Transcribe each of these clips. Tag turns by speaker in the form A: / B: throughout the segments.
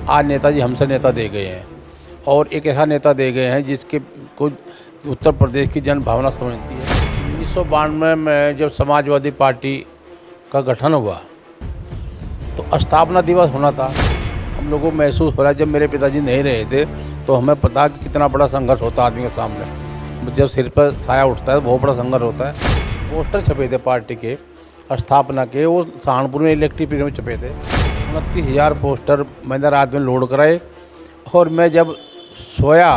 A: आज नेताजी हमसे नेता दे गए हैं और एक ऐसा नेता दे गए हैं जिसके को उत्तर प्रदेश की जन भावना समझती है। 1992 में जब समाजवादी पार्टी का गठन हुआ तो स्थापना दिवस होना था। हम लोगों को महसूस हो रहा है जब मेरे पिताजी नहीं रहे थे तो हमें पता कि कितना बड़ा संघर्ष होता है आदमी के सामने। जब सिर पर साया उठता है तो बहुत बड़ा संघर्ष होता है। पोस्टर छपे थे पार्टी के स्थापना के, वो सहारनपुर में इलेक्ट्रिक में छपे थे। 29,000 पोस्टर मैंने रात में लोड कराए और मैं जब सोया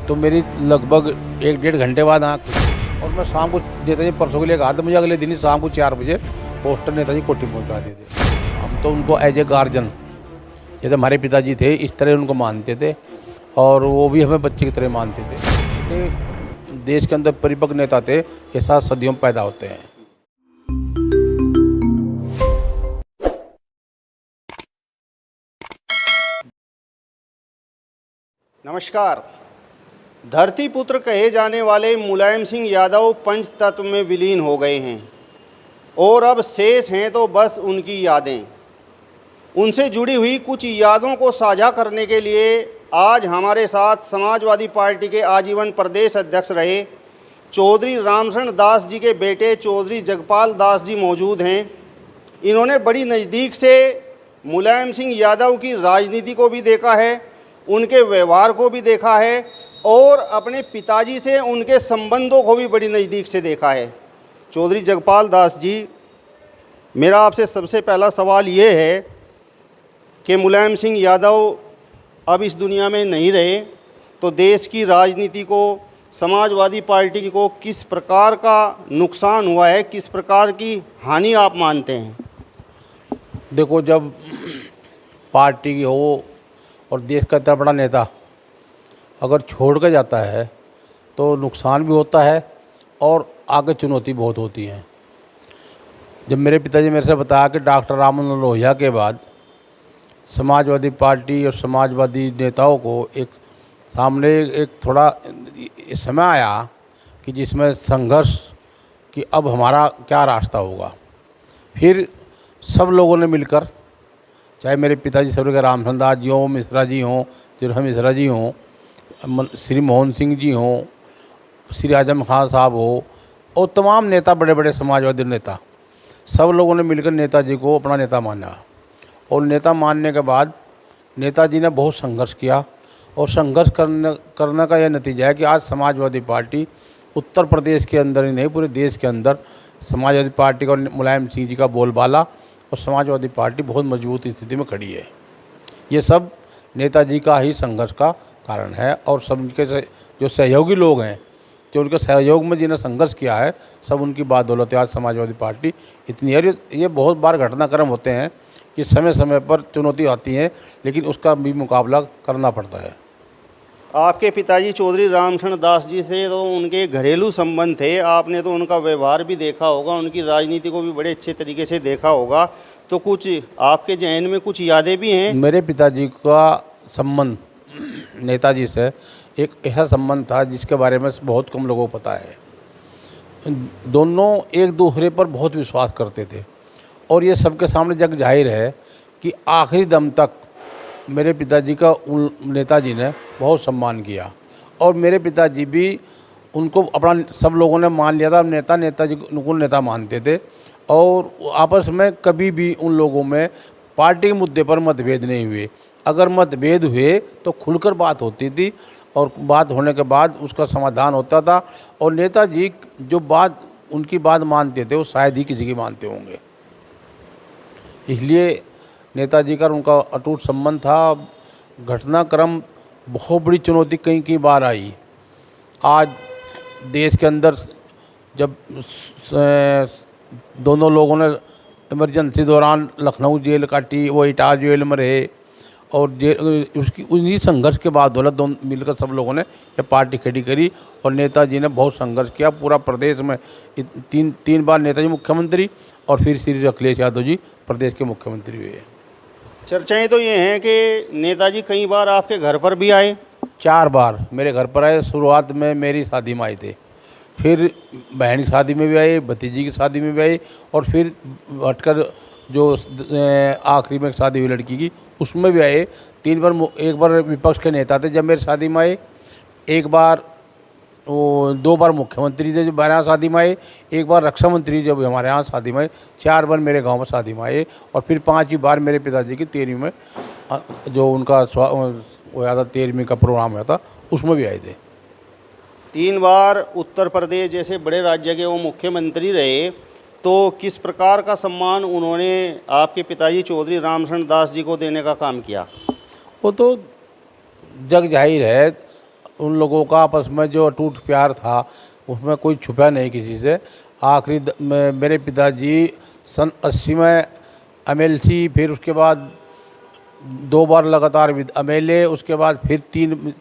A: तो मेरी लगभग 1-1.5 घंटे बाद आँख, और मैं शाम को नेताजी परसों के लिए कहा था, मुझे अगले दिन ही शाम को 4 बजे पोस्टर नेताजी कोठी पहुँचा देते। हम तो उनको एज ए गार्जियन, जैसे हमारे पिताजी थे इस तरह उनको मानते थे और वो भी हमें बच्चे की तरह मानते थे। देश के अंदर परिपक्व नेता थे, ये साथ सदियों में पैदा होते हैं।
B: नमस्कार। धरती पुत्र कहे जाने वाले मुलायम सिंह यादव पंचतत्व में विलीन हो गए हैं और अब शेष हैं तो बस उनकी यादें। उनसे जुड़ी हुई कुछ यादों को साझा करने के लिए आज हमारे साथ समाजवादी पार्टी के आजीवन प्रदेश अध्यक्ष रहे चौधरी रामशरण दास जी के बेटे चौधरी जगपाल दास जी मौजूद हैं। इन्होंने बड़ी नज़दीक से मुलायम सिंह यादव की राजनीति को भी देखा है, उनके व्यवहार को भी देखा है और अपने पिताजी से उनके संबंधों को भी बड़ी नज़दीक से देखा है। चौधरी जगपाल दास जी, मेरा आपसे सबसे पहला सवाल ये है कि मुलायम सिंह यादव अब इस दुनिया में नहीं रहे तो देश की राजनीति को, समाजवादी पार्टी को किस प्रकार का नुकसान हुआ है, किस प्रकार की हानि आप मानते हैं?
A: देखो, जब पार्टी की हो और देश का इतना बड़ा नेता अगर छोड़ कर जाता है तो नुकसान भी होता है और आगे चुनौती बहुत होती है। जब मेरे पिताजी मेरे से बताया कि डॉक्टर राम मनोहर लोहिया के बाद समाजवादी पार्टी और समाजवादी नेताओं को एक सामने एक थोड़ा समय आया कि जिसमें संघर्ष कि अब हमारा क्या रास्ता होगा, फिर सब लोगों ने मिलकर, चाहे मेरे पिताजी स्वर्गीय रामशरण दास जी हों, मिश्रा जी हों, तिरहम मिश्रा जी हों, श्री मोहन सिंह जी हों, श्री आजम खान साहब हो और तमाम नेता, बड़े बड़े समाजवादी नेता, सब लोगों ने मिलकर नेताजी को अपना नेता माना। और नेता मानने के बाद नेताजी ने बहुत संघर्ष किया और संघर्ष करने का यह नतीजा है कि आज समाजवादी पार्टी उत्तर प्रदेश के अंदर ही नहीं पूरे देश के अंदर समाजवादी पार्टी का मुलायम सिंह जी का बोलबाला और समाजवादी पार्टी बहुत मजबूत स्थिति में खड़ी है। ये सब नेताजी का ही संघर्ष का कारण है और सबके जो सहयोगी लोग हैं, जो उनके सहयोग में जिन्हें संघर्ष किया है, सब उनकी बदौलत आज समाजवादी पार्टी इतनी है। ये बहुत बार घटनाक्रम होते हैं कि समय समय पर चुनौती आती है, लेकिन उसका भी मुकाबला करना पड़ता है।
B: आपके पिताजी चौधरी रामशरण दास जी से तो उनके घरेलू संबंध थे, आपने तो उनका व्यवहार भी देखा होगा, उनकी राजनीति को भी बड़े अच्छे तरीके से देखा होगा, तो कुछ आपके जहन में कुछ यादें भी हैं? मेरे
A: पिताजी का संबंध नेताजी से एक ऐसा संबंध था जिसके बारे में बहुत कम लोगों को पता है। दोनों एक दूसरे पर बहुत विश्वास करते थे और ये सबके सामने जग जाहिर है कि आखिरी दम तक मेरे पिताजी का उन नेताजी ने बहुत सम्मान किया और मेरे पिताजी भी उनको अपना, सब लोगों ने मान लिया था नेताजी को नेता मानते थे और आपस में कभी भी उन लोगों में पार्टी के मुद्दे पर मतभेद नहीं हुए। अगर मतभेद हुए तो खुलकर बात होती थी और बात होने के बाद उसका समाधान होता था और नेताजी जो बात उनकी बात मानते थे वो शायद ही किसी की मानते होंगे। इसलिए नेताजी का उनका अटूट संबंध था। घटनाक्रम बहुत बड़ी चुनौती कई बार आई। आज देश के अंदर जब दोनों लोगों ने इमरजेंसी दौरान लखनऊ जेल काटी, वो इटावा जेल में रहे और उसकी उन्हीं संघर्ष के बाद दोनों मिलकर सब लोगों ने ये पार्टी खड़ी करी और नेताजी ने बहुत संघर्ष किया। पूरा प्रदेश में तीन बार नेताजी मुख्यमंत्री और फिर श्री अखिलेश यादव जी प्रदेश के मुख्यमंत्री हुए।
B: चर्चाएं तो ये हैं कि नेताजी कई बार आपके घर पर भी आए।
A: 4 बार मेरे घर पर आए। शुरुआत में मेरी शादी में आए थे, फिर बहन की शादी में भी आए, भतीजी की शादी में भी आए और फिर हटकर जो आखिरी में शादी हुई लड़की की, उसमें भी आए। 3 बार, एक बार विपक्ष के नेता थे जब मेरी शादी में आए, एक बार वो 2 बार मुख्यमंत्री थे जब हमारे यहाँ शादी में आए, एक बार रक्षा मंत्री जब हमारे यहाँ शादी में आए, 4 बार मेरे गांव में शादी में आए, और फिर 5वीं बार मेरे पिताजी की 13वीं में जो उनका वो याद था 13वीं का प्रोग्राम हुआ था, उसमें भी आए थे।
B: 3 बार उत्तर प्रदेश जैसे बड़े राज्य के वो मुख्यमंत्री रहे, तो किस प्रकार का सम्मान उन्होंने आपके पिताजी चौधरी रामशरण दास जी को देने का काम किया?
A: वो तो जग जाहिर है, उन लोगों का आपस में जो अटूट प्यार था उसमें कोई छुपा नहीं किसी से। मेरे पिताजी सन 80 में MLC, फिर उसके बाद 2 बार लगातार MLA, उसके बाद फिर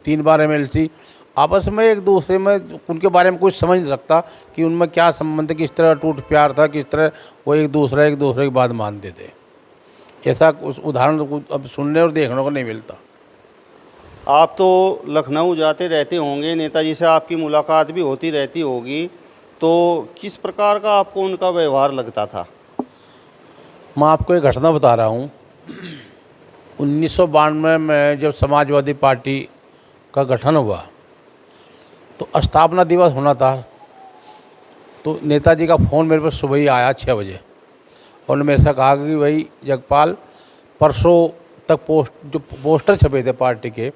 A: 3 बार MLC। आपस में एक दूसरे में उनके बारे में कुछ समझ नहीं सकता कि उनमें क्या संबंध, किस तरह टूट प्यार था, किस तरह वो एक दूसरे की बात मानते थे। ऐसा उस उदाहरण अब सुनने और देखने को नहीं मिलता।
B: आप तो लखनऊ जाते रहते होंगे, नेताजी से आपकी मुलाकात भी होती रहती होगी, तो किस प्रकार का आपको उनका व्यवहार लगता था?
A: मैं आपको एक घटना बता रहा हूँ। 1992 में जब समाजवादी पार्टी का गठन हुआ तो स्थापना दिवस होना था, तो नेताजी का फ़ोन मेरे पास सुबह ही आया 6 बजे, और उन्होंने मेरे से कहा कि भाई जगपाल, परसों तक जो पोस्टर छपे थे पार्टी के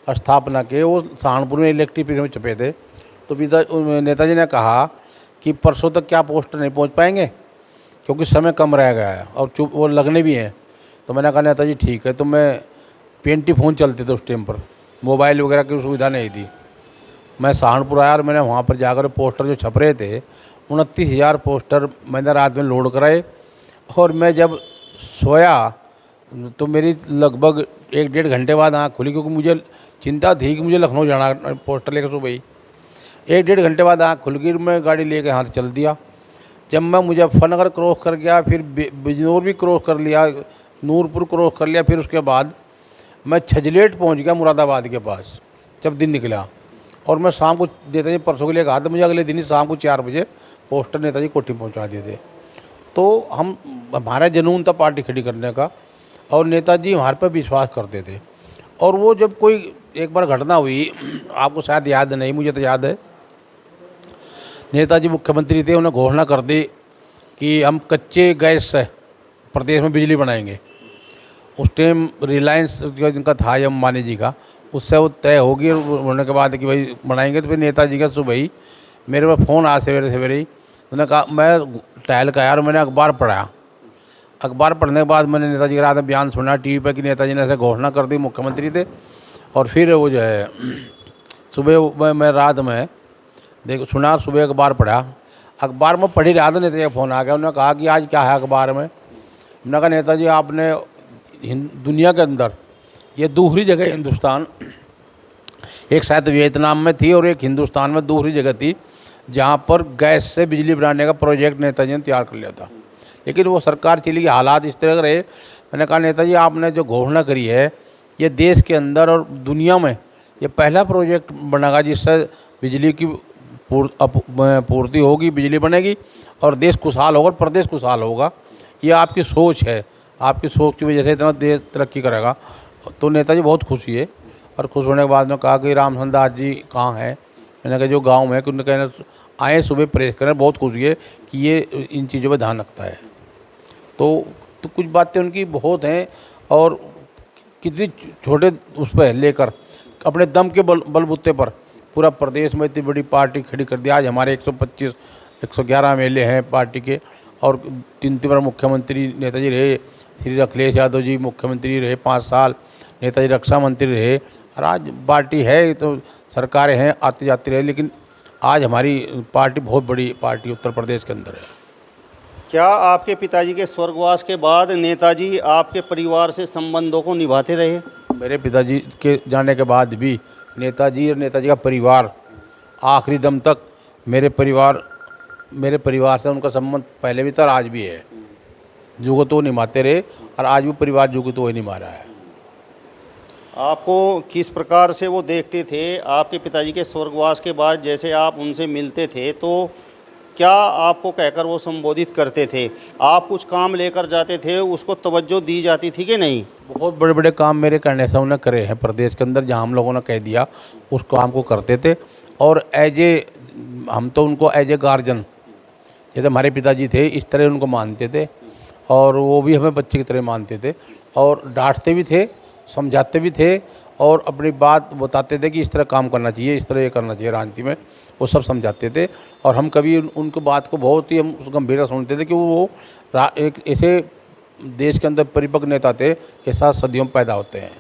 A: स्थापना के, वो सहारनपुर में इलेक्ट्रिक में छपे थे। तो नेताजी ने कहा कि परसों तक क्या पोस्टर नहीं पहुंच पाएंगे क्योंकि समय कम रह गया है और वो लगने भी हैं। तो मैंने कहा नेताजी ठीक है। तो मैं पेंटी फ़ोन चलते थे उस टाइम पर, मोबाइल वगैरह की सुविधा नहीं थी। मैं सहारनपुर आया और मैंने वहाँ पर जाकर पोस्टर जो छप रहे थे 29,000 पोस्टर मैंने रात में लोड कराए, और मैं जब सोया तो मेरी लगभग 1-1.5 घंटे बाद आँख खुली, क्योंकि मुझे चिंता थी कि मुझे लखनऊ जाना पोस्टर लेकर सुबह ही। 1-1.5 घंटे बाद आँख खुल गई, मैं गाड़ी लेकर यहाँ से चल दिया। जब मैं मुजफ्फरनगर क्रॉस कर गया, फिर बिजनौर भी क्रॉस कर लिया, नूरपुर क्रॉस कर लिया, फिर उसके बाद मैं छजलेट पहुँच गया मुरादाबाद के पास जब दिन निकला। और मैं शाम को नेताजी परसों के लिए कहा था, मुझे अगले दिन ही शाम को 4 बजे पोस्टर नेताजी कोठी पहुंचा दिए थे। तो हमारा जुनून था पार्टी खड़ी करने का, और नेताजी हमारे पर विश्वास करते थे। और वो जब कोई एक बार घटना हुई, आपको शायद याद नहीं, मुझे तो याद है, नेताजी मुख्यमंत्री थे, उन्होंने घोषणा कर दी कि हम कच्चे गैस से प्रदेश में बिजली बनाएंगे। उस टाइम रिलायंस जिनका था अंबानी जी का, उससे वो तय होगी होने के बाद कि भाई बनाएंगे। तो फिर नेताजी का सुबह ही मेरे पास फ़ोन आया सवेरे सवेरे ही। उन्होंने कहा, मैं टहल का यार, मैंने अखबार पढ़ा। अखबार पढ़ने के बाद मैंने नेताजी का रात में बयान सुना टीवी पर कि नेताजी ने ऐसे घोषणा कर दी, मुख्यमंत्री थे। और फिर वो जो है सुबह मैं रात में सुना, सुबह अखबार पढ़ा। अखबार में पढ़ी रहा था, नेताजी का फ़ोन आ गया। उन्होंने कहा कि आज क्या है अखबार में? मैंने कहा नेताजी आपने दुनिया के अंदर, ये दूसरी जगह हिंदुस्तान, एक शायद वियतनाम में थी और एक हिंदुस्तान में दूसरी जगह थी जहाँ पर गैस से बिजली बनाने का प्रोजेक्ट नेताजी ने तैयार कर लिया था, लेकिन वो सरकार चली गई, हालात इस तरह के रहे। मैंने कहा नेताजी आपने जो घोषणा करी है, ये देश के अंदर और दुनिया में ये पहला प्रोजेक्ट बनेगा जिससे बिजली की पूर्ति होगी, बिजली बनेगी और देश खुशहाल होगा, प्रदेश खुशहाल होगा। ये आपकी सोच है, आपकी सोच की वजह से इतना देश तरक्की करेगा। तो नेताजी बहुत खुश हुए, और खुश होने के बाद में कहा कि रामचंद्र दास जी कहाँ हैं? मैंने कहा जो गांव में है, उन्होंने कहना आए सुबह प्रेस करें। बहुत खुश हुए कि ये इन चीज़ों पर ध्यान रखता है। तो कुछ बातें उनकी बहुत हैं, और कितनी छोटे उस पर लेकर अपने दम के बलबूते पर पूरा प्रदेश में इतनी बड़ी पार्टी खड़ी कर दी। आज हमारे 111 MLA हैं पार्टी के, और 3 बार मुख्यमंत्री नेताजी रहे। श्री अखिलेश यादव जी मुख्यमंत्री रहे 5 साल, नेताजी रक्षा मंत्री रहे, और आज पार्टी है, तो सरकारें हैं आती जाती रहे, लेकिन आज हमारी पार्टी बहुत बड़ी पार्टी उत्तर प्रदेश के अंदर है।
B: क्या आपके पिताजी के स्वर्गवास के बाद नेताजी आपके परिवार से संबंधों को निभाते रहे?
A: मेरे पिताजी के जाने के बाद भी नेताजी और नेताजी का परिवार आखिरी दम तक मेरे परिवार से उनका संबंध पहले भी था और आज भी है। जुगो तो निभाते रहे, और आज भी परिवार जुगो तो ही निभा रहा है।
B: आपको किस प्रकार से वो देखते थे? आपके पिताजी के स्वर्गवास के बाद जैसे आप उनसे मिलते थे, तो क्या आपको कहकर वो संबोधित करते थे? आप कुछ काम लेकर जाते थे, उसको तवज्जो दी जाती थी कि नहीं?
A: बहुत बड़े बड़े काम मेरे करने से उन्हें करे हैं प्रदेश के अंदर, जहाँ हम लोगों ने कह दिया उस काम को करते थे। और हम तो उनको एज ए गार्जियन, जैसे हमारे पिताजी थे इस तरह उनको मानते थे, और वो भी हमें बच्चे की तरह मानते थे, और डांटते भी थे, समझाते भी थे, और अपनी बात बताते थे कि इस तरह काम करना चाहिए, इस तरह ये करना चाहिए राजनीति में, वो सब समझाते थे। और हम कभी उनकी बात को बहुत ही हम गंभीरता सुनते थे कि वो एक ऐसे देश के अंदर परिपक्व नेता थे, ऐसा सदियों में पैदा होते हैं।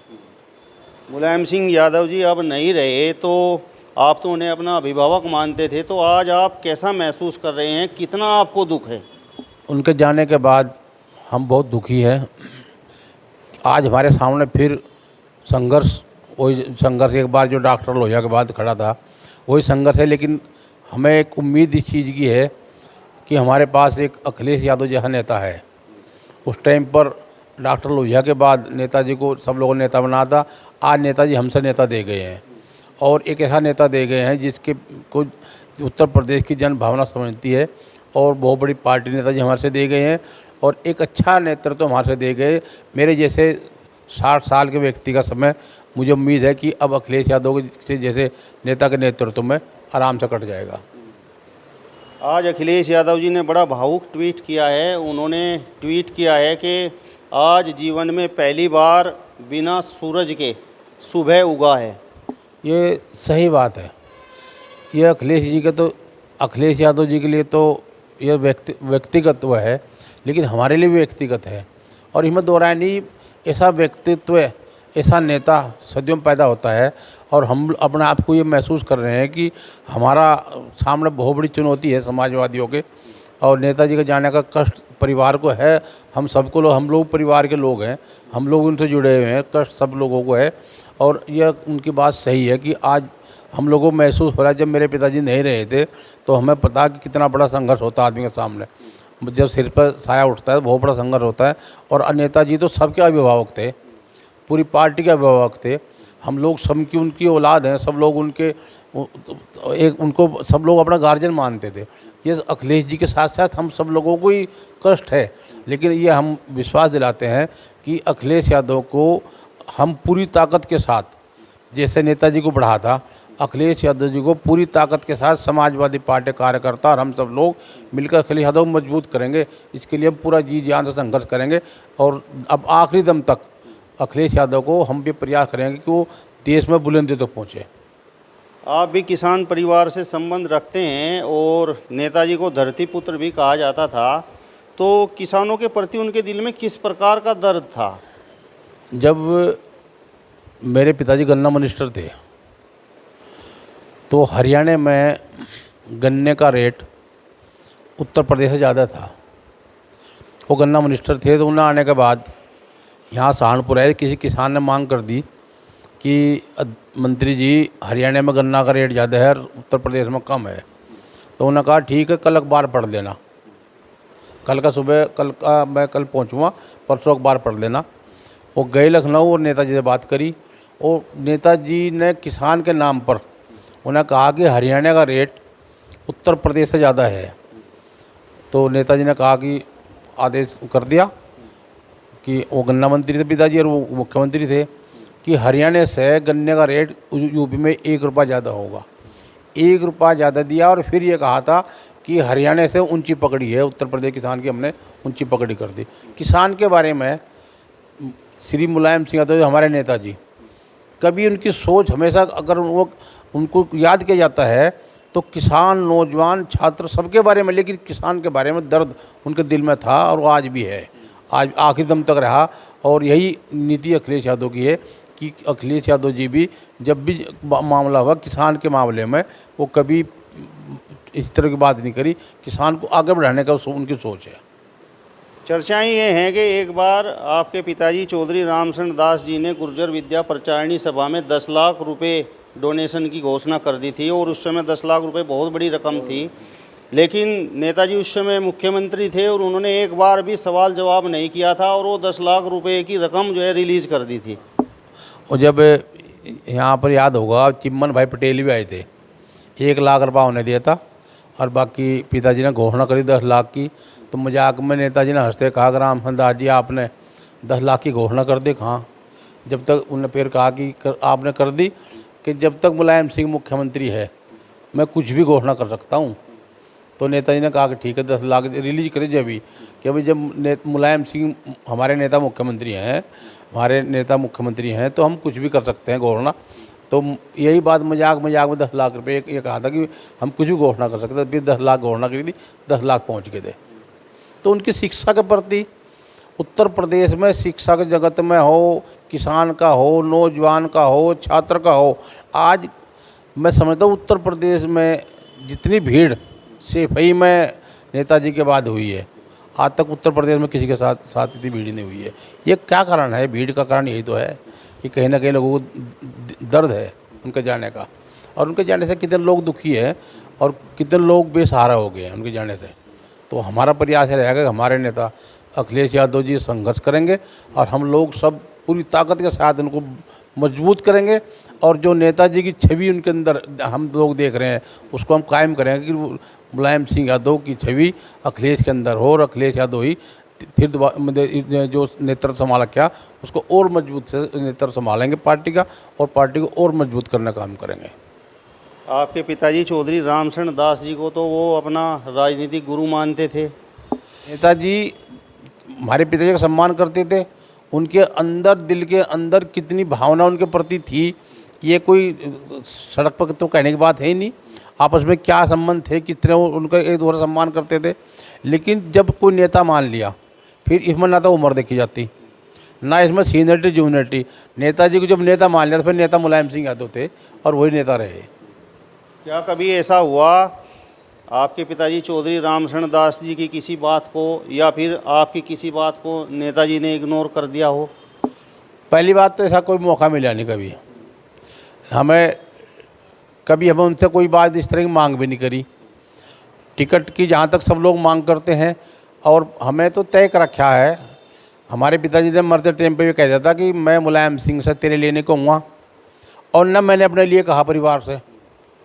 B: मुलायम सिंह यादव जी अब नहीं रहे, तो आप तो उन्हें अपना अभिभावक मानते थे, तो आज आप कैसा महसूस कर रहे हैं? कितना आपको दुख है?
A: उनके जाने के बाद हम बहुत दुखी हैं। आज हमारे सामने फिर संघर्ष, वही संघर्ष एक बार जो डॉक्टर लोहिया के बाद खड़ा था वही संघर्ष है। लेकिन हमें एक उम्मीद इस चीज़ की है कि हमारे पास एक अखिलेश यादव जैसा नेता है। उस टाइम पर डॉक्टर लोहिया के बाद नेताजी को सब लोगों ने नेता बनाया था, आज नेताजी हमसे नेता दे गए हैं, और एक ऐसा नेता दे गए हैं जिसके को उत्तर प्रदेश की जन भावना समझती है, और बहुत बड़ी पार्टी नेताजी हमारे से दे गए हैं, और एक अच्छा नेतृत्व हमारे से दे गए। मेरे जैसे 60 साल के व्यक्ति का समय, मुझे उम्मीद है कि अब अखिलेश यादव के जैसे नेता के नेतृत्व में आराम से कट जाएगा।
B: आज अखिलेश यादव जी ने बड़ा भावुक ट्वीट किया है। उन्होंने ट्वीट किया है कि आज जीवन में पहली बार बिना सूरज के सुबह उगा है।
A: ये सही बात है। ये अखिलेश यादव जी के लिए तो ये व्यक्तिगत है, लेकिन हमारे लिए भी व्यक्तिगत है। और इसमें दो राय नहीं, ऐसा व्यक्तित्व, ऐसा नेता सदियों में पैदा होता है। और हम अपने आप को ये महसूस कर रहे हैं कि हमारा सामने बहुत बड़ी चुनौती है समाजवादियों के, और नेताजी के जाने का कष्ट परिवार को है। हम लोग परिवार के लोग हैं, हम लोग उनसे जुड़े हुए हैं, कष्ट सब लोगों को है। और यह उनकी बात सही है कि आज हम लोगों को महसूस हो रहा है, जब मेरे पिताजी नहीं रहे थे तो हमें पता कि कितना बड़ा संघर्ष होता है आदमी के सामने। जब सिर पर साया उठता है तो बहुत बड़ा संघर्ष होता है। और नेताजी तो सबके अभिभावक थे, पूरी पार्टी के अभिभावक थे। हम लोग सबकी उनकी औलाद हैं, सब लोग उनको सब लोग अपना गार्जियन मानते थे। ये अखिलेश जी के साथ साथ हम सब लोगों को ही कष्ट है, लेकिन ये हम विश्वास दिलाते हैं कि अखिलेश यादव को हम पूरी ताकत के साथ, जैसे नेताजी को बढ़ा था, अखिलेश यादव जी को पूरी ताकत के साथ समाजवादी पार्टी कार्यकर्ता और हम सब लोग मिलकर अखिलेश यादव को मजबूत करेंगे। इसके लिए हम पूरा जी जान से संघर्ष करेंगे, और अब आखिरी दम तक अखिलेश यादव को हम भी प्रयास करेंगे कि वो देश में बुलंदी तक पहुँचे।
B: आप भी किसान परिवार से संबंध रखते हैं और नेताजी को धरती पुत्र भी कहा जाता था, तो किसानों के प्रति उनके दिल में किस प्रकार का दर्द था?
A: जब मेरे पिताजी गन्ना मिनिस्टर थे तो हरियाणा में गन्ने का रेट उत्तर प्रदेश से ज़्यादा था। वो गन्ना मिनिस्टर थे, तो उन्हें आने के बाद यहाँ सहारनपुर आए, किसी किसान ने मांग कर दी कि मंत्री जी हरियाणा में गन्ना का रेट ज़्यादा है, उत्तर प्रदेश में कम है। तो उन्होंने कहा ठीक है, कल अखबार पढ़ लेना, मैं कल पहुँचूँगा, परसों अखबार पढ़ लेना। वो गए लखनऊ और नेताजी से बात करी, और नेताजी ने किसान के नाम पर उन्हें कहा कि हरियाणा का रेट उत्तर प्रदेश से ज़्यादा है। तो नेताजी ने कहा कि आदेश कर दिया कि वो गन्ना मंत्री थे पिताजी और वो मुख्यमंत्री थे, कि हरियाणा से गन्ने का रेट यूपी में 1 रुपया ज़्यादा होगा। 1 रुपया ज़्यादा दिया, और फिर ये कहा था कि हरियाणा से ऊंची पकड़ी है, उत्तर प्रदेश किसान की हमने ऊंची पकड़ी कर दी। किसान के बारे में श्री मुलायम सिंह यादव हमारे नेताजी, कभी उनकी सोच हमेशा, अगर उनको याद किया जाता है तो किसान, नौजवान, छात्र सबके बारे में, लेकिन किसान के बारे में दर्द उनके दिल में था, और वो आज भी है, आज आखिरी दम तक रहा। और यही नीति अखिलेश यादव की है कि अखिलेश यादव जी भी जब भी मामला हुआ किसान के मामले में, वो कभी इस तरह की बात नहीं करी। किसान को आगे बढ़ाने का उनकी सोच है।
B: चर्चाएं ये हैं कि एक बार आपके पिताजी चौधरी रामचंद्र दास जी ने गुर्जर विद्या प्रचारिणी सभा में 10 लाख रुपए डोनेशन की घोषणा कर दी थी, और उस समय 10 लाख रुपए बहुत बड़ी रकम थी। लेकिन नेताजी उस समय मुख्यमंत्री थे, और उन्होंने एक बार भी सवाल जवाब नहीं किया था, और वो 10 लाख रुपए की रकम जो है रिलीज़ कर दी थी।
A: और जब यहाँ पर याद होगा, चिम्मन भाई पटेल भी आए थे, 1 लाख रुपया उन्हें दिया था, और बाकी पिताजी ने घोषणा करी 10 लाख की, तो मजाक में नेताजी ने हंसते कहा कि रामचंद्र जी आपने 10 लाख की घोषणा कर दी कहाँ। जब तक उन्होंने फिर कहा कि आपने कर दी कि जब तक मुलायम सिंह मुख्यमंत्री है मैं कुछ भी घोषणा कर सकता हूँ। तो नेताजी ने कहा कि ठीक है 10 लाख रिलीज करिए अभी, कि अभी जब मुलायम सिंह हमारे नेता मुख्यमंत्री हैं तो हम कुछ भी कर सकते हैं घोषणा। तो यही बात मजाक में 10 लाख रुपये ये कहा था कि हम कुछ भी घोषणा कर सकते हैं। फिर 10 लाख घोषणा करी थी, 10 लाख पहुँच गए थे। तो उनकी शिक्षा के प्रति उत्तर प्रदेश में शिक्षा के जगत में हो, किसान का हो, नौजवान का हो, छात्र का हो, आज मैं समझता हूँ उत्तर प्रदेश में जितनी भीड़ सेफई में नेताजी के बाद हुई है, आज तक उत्तर प्रदेश में किसी के साथ इतनी भीड़ नहीं हुई है। ये क्या कारण है? भीड़ का कारण यही तो है कि कहीं ना कहीं लोगों को दर्द है उनके जाने का, और उनके जाने से कितने लोग दुखी है और कितने लोग बेसहारा हो गए हैं उनके जाने से। तो हमारा प्रयास है रहेगा कि हमारे नेता अखिलेश यादव जी संघर्ष करेंगे और हम लोग सब पूरी ताकत के साथ उनको मजबूत करेंगे, और जो नेताजी की छवि उनके अंदर हम लोग देख रहे हैं उसको हम कायम करेंगे कि मुलायम सिंह यादव की छवि अखिलेश के अंदर हो, और अखिलेश यादव ही फिर जो नेतृत्व संभाला क्या उसको और मजबूत से नेतृत्व संभालेंगे पार्टी का, और पार्टी को और मजबूत करने का काम करेंगे।
B: आपके पिताजी चौधरी रामचंद्र दास जी को तो वो अपना राजनीतिक गुरु मानते थे।
A: नेताजी हमारे पिताजी का सम्मान करते थे। उनके अंदर, दिल के अंदर कितनी भावना उनके प्रति थी, ये कोई सड़क पर तो कहने की बात है ही नहीं। आपस में क्या संबंध थे, कितने उनका एक दूसरा सम्मान करते थे। लेकिन जब कोई नेता मान लिया, फिर इसमें ना तो उम्र देखी जाती, ना इसमें सीनियरिटी जूनियरिटी। नेताजी को जब नेता मान लिया तो फिर नेता मुलायम सिंह यादव थे और वही नेता रहे।
B: क्या कभी ऐसा हुआ आपके पिताजी चौधरी रामचंद्र दास जी की किसी बात को या फिर आपकी किसी बात को नेताजी ने इग्नोर कर दिया हो?
A: पहली बात तो ऐसा कोई मौका मिला नहीं कभी हमें उनसे कोई बात इस तरह की मांग भी नहीं करी। टिकट की जहाँ तक सब लोग मांग करते हैं, और हमें तो तय कर रखा है। हमारे पिताजी ने मरते टाइम पे भी कह दिया था कि मैं मुलायम सिंह से तेरे लेने को आऊँगा, और न मैंने अपने लिए कहा परिवार से।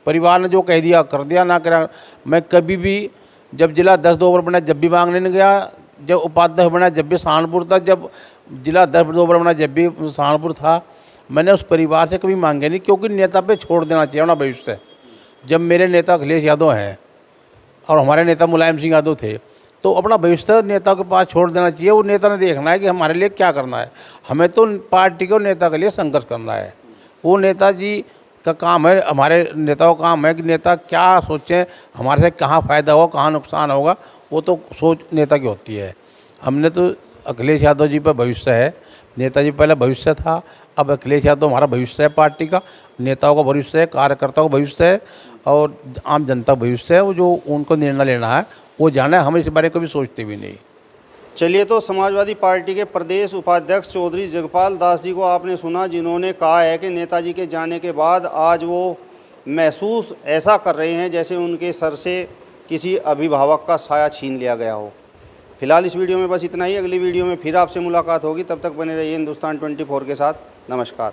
A: परिवार ने जो कह दिया कर दिया, ना करा। मैं कभी भी जब जिला 10 ओवर बना जब भी मांगने नहीं गया, जब उपाध्यक्ष बना जब भी सहारनपुर था, जब जिला 10 ओवर बना जब भी सहारनपुर था। मैंने उस परिवार से कभी मांगे नहीं, क्योंकि नेता पे छोड़ देना चाहिए ना भविष्य। जब मेरे नेता अखिलेश यादव हैं और हमारे नेता मुलायम सिंह यादव थे, तो अपना भविष्य नेता के पास छोड़ देना चाहिए। वो नेता ने देखना है कि हमारे लिए क्या करना है। हमें तो पार्टी को नेता के लिए संघर्ष करना है। वो नेताजी का काम है, हमारे नेताओं का काम है कि नेता क्या सोचें, हमारे से कहाँ फ़ायदा होगा, कहाँ नुकसान होगा, वो तो सोच नेता की होती है। हमने तो अखिलेश यादव जी पर भविष्य है। नेताजी पहले भविष्य था, अब अखिलेश यादव हमारा भविष्य है। पार्टी का, नेताओं का भविष्य है, कार्यकर्ताओं का भविष्य है, और आम जनता का भविष्य है। वो जो उनको निर्णय लेना है वो जाना है, हम इस बारे में कभी सोचते भी नहीं।
B: चलिए, तो समाजवादी पार्टी के प्रदेश उपाध्यक्ष चौधरी जगपाल दास जी को आपने सुना, जिन्होंने कहा है कि नेताजी के जाने के बाद आज वो महसूस ऐसा कर रहे हैं जैसे उनके सर से किसी अभिभावक का साया छीन लिया गया हो। फिलहाल इस वीडियो में बस इतना ही। अगली वीडियो में फिर आपसे मुलाकात होगी, तब तक बने रहिए हिंदुस्तान 24 के साथ। नमस्कार।